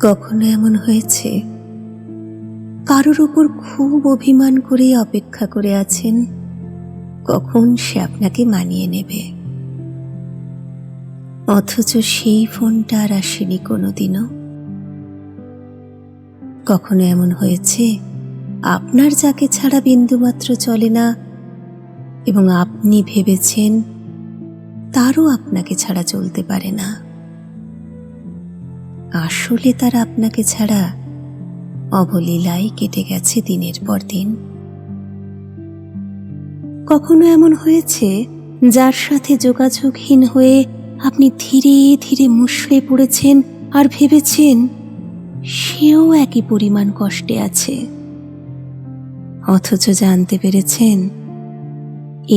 কখনো এমন হয়েছে কারোর উপর খুব অভিমান করে অপেক্ষা করে আছেন কখন সে আপনাকে মানিয়ে নেবে, অথচ সেই ফোনটা আর আসেনি কোনোদিনও? কখনো এমন হয়েছে আপনার যাকে ছাড়া বিন্দুমাত্র চলে না এবং আপনি ভেবেছেন তারও আপনাকে ছাড়া চলতে পারে না, আসলে তারা আপনাকে ছাড়া অবলীলায় কেটে গেছে দিনের পর দিন? কখনো এমন হয়েছে যার সাথে যোগাযোগহীন হয়ে আপনি ধীরে ধীরে মুষড়ে পড়েছেন আর ভেবেছেন সেও একই পরিমাণ কষ্টে আছে, অথচ জানতে পেরেছেন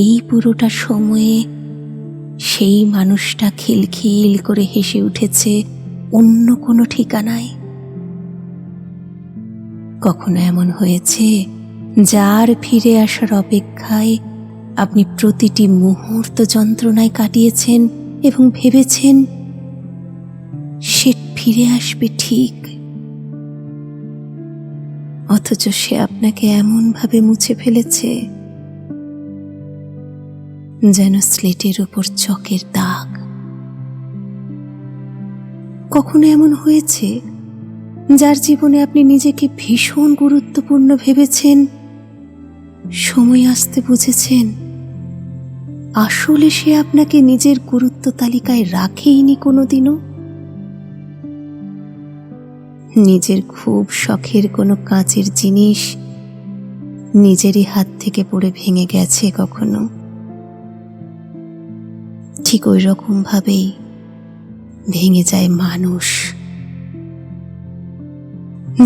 এই পুরোটা সময়ে সেই মানুষটা খিলখিল করে হেসে উঠেছে অন্য কোনো ঠিকানায়? কখনো এমন হয়েছে যার ফিরে আসার অপেক্ষায় আপনি প্রতিটি মুহূর্ত যন্ত্রণায় কাটিয়েছেন এবং ভেবেছেন সে ফিরে আসবে ঠিক, অথচ সে আপনাকে এমন ভাবে মুছে ফেলেছে যেন স্লেটের উপর চকের দাগ? কখনো এমন হয়েছে যার জীবনে আপনি নিজেকে ভীষণ গুরুত্বপূর্ণ ভেবেছেন, সময় আসতে বুঝেছেন আসলে সে আপনাকে নিজের গুরুত্ব তালিকায় রাখেইনি কোনোদিনও? নিজের খুব শখের কোনো কাঁচের জিনিস নিজেরই হাত থেকে পড়ে ভেঙে গেছে কখনো? ঠিক ওই রকম ভাবেই ভেঙে যায় মানুষ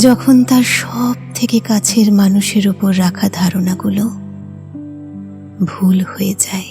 যখন তার সব থেকে কাছের মানুষের উপর রাখা ধারণাগুলো ভুল হয়ে যায়।